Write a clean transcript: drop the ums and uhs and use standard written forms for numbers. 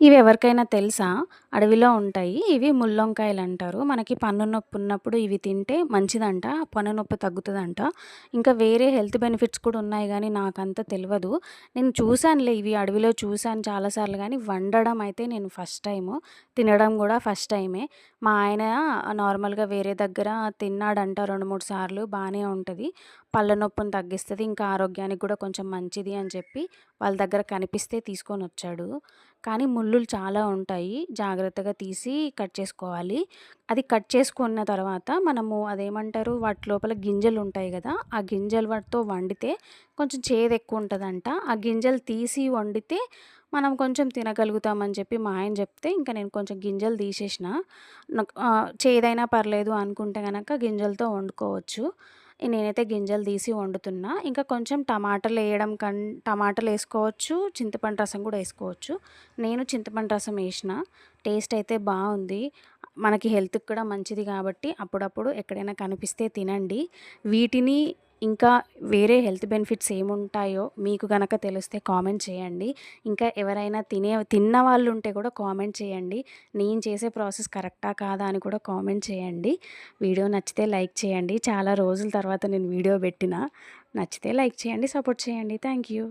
ఇవి ఎవరికైనా తెలుసా? అడవిలో ఉంటాయి. ఇవి ముల్లొంకాయలంటారు. మనకి పన్ను నొప్పున్నప్పుడు ఇవి తింటే మంచిదంట. పన్ను నొప్పి తగ్గుతదంట. ఇంకా వేరే హెల్త్ బెనిఫిట్స్ కూడా ఉన్నాయి గానీ నాకంత తెలవదు. నేను చూసానులే ఇవి అడవిలో చూసాను చాలా సార్లు గానీ, వండడం అయితే నేను ఫస్ట్ టైము. తినడం గూడా ఫస్ట్ టైమే. మా ఆయన నార్మల్‌గా వేరే దగ్గర తిన్నాడంట 2, 3 సార్లు బానే ఉంటది. పళ్ళ నొప్పుని తగ్గిస్తది. ఇంకా ఆరోగ్యానికి గూడా కొంచెం మంచిది అని చెప్పి వాళ్ళ దగ్గర కనిపిస్తే తీసుకొనొచ్చాడు. కానీ ముల్లులు చాలా ఉంటాయి. జాగ్రత్తగా తీసి కట్ చేసుకోవాలి. అది కట్ చేసుకున్న తర్వాత మనము అదేమంటారు వాటి లోపల గింజలుంటాయి గదా! ఆ గింజలు వాటితో వండితే కొంచెం చేదెక్కువుంటదంట. ఆ గింజలు తీసి వండితే మనం కొంచెం తినగలుగుతామని చెప్పి మా ఆయన జెప్తే ఇంక నేను కొంచెం గింజలు తీసేసిన. నాకు చేదైనా పర్లేదు అనుకుంటే గనక గింజలతో వండుకోవచ్చు. నేనైతే గింజలు తీసి వండుతున్నా. ఇంకా కొంచెం టమాటాలేసుకోవచ్చు, చింతపండు రసం గూడా ఏసుకోవచ్చు. నేను చింతపండు రసం ఏసిన. టేస్ట్ అయితే బావుంది. మనకి హెల్త్‌కి కూడా మంచిది గాబట్టి అప్పుడప్పుడు ఎక్కడైనా కనిపిస్తే తినండి. వీటిని ఇంకా వేరే హెల్త్ బెనిఫిట్స్ ఏముంటాయో మీకు గనక తెలిస్తే కామెంట్ చేయండి. ఇంకా ఎవరైనా తిన్న వాళ్ళుంటే కూడా కామెంట్ చేయండి. నేను చేసే ప్రాసెస్ కరెక్టా? కాదా? అని కూడా కామెంట్ చేయండి. వీడియో నచ్చితే లైక్ చేయండి. చాలా రోజుల తర్వాత నేను వీడియో పెట్టినా. నచ్చితే లైక్ చేయండి, సపోర్ట్ చేయండి. Thank you.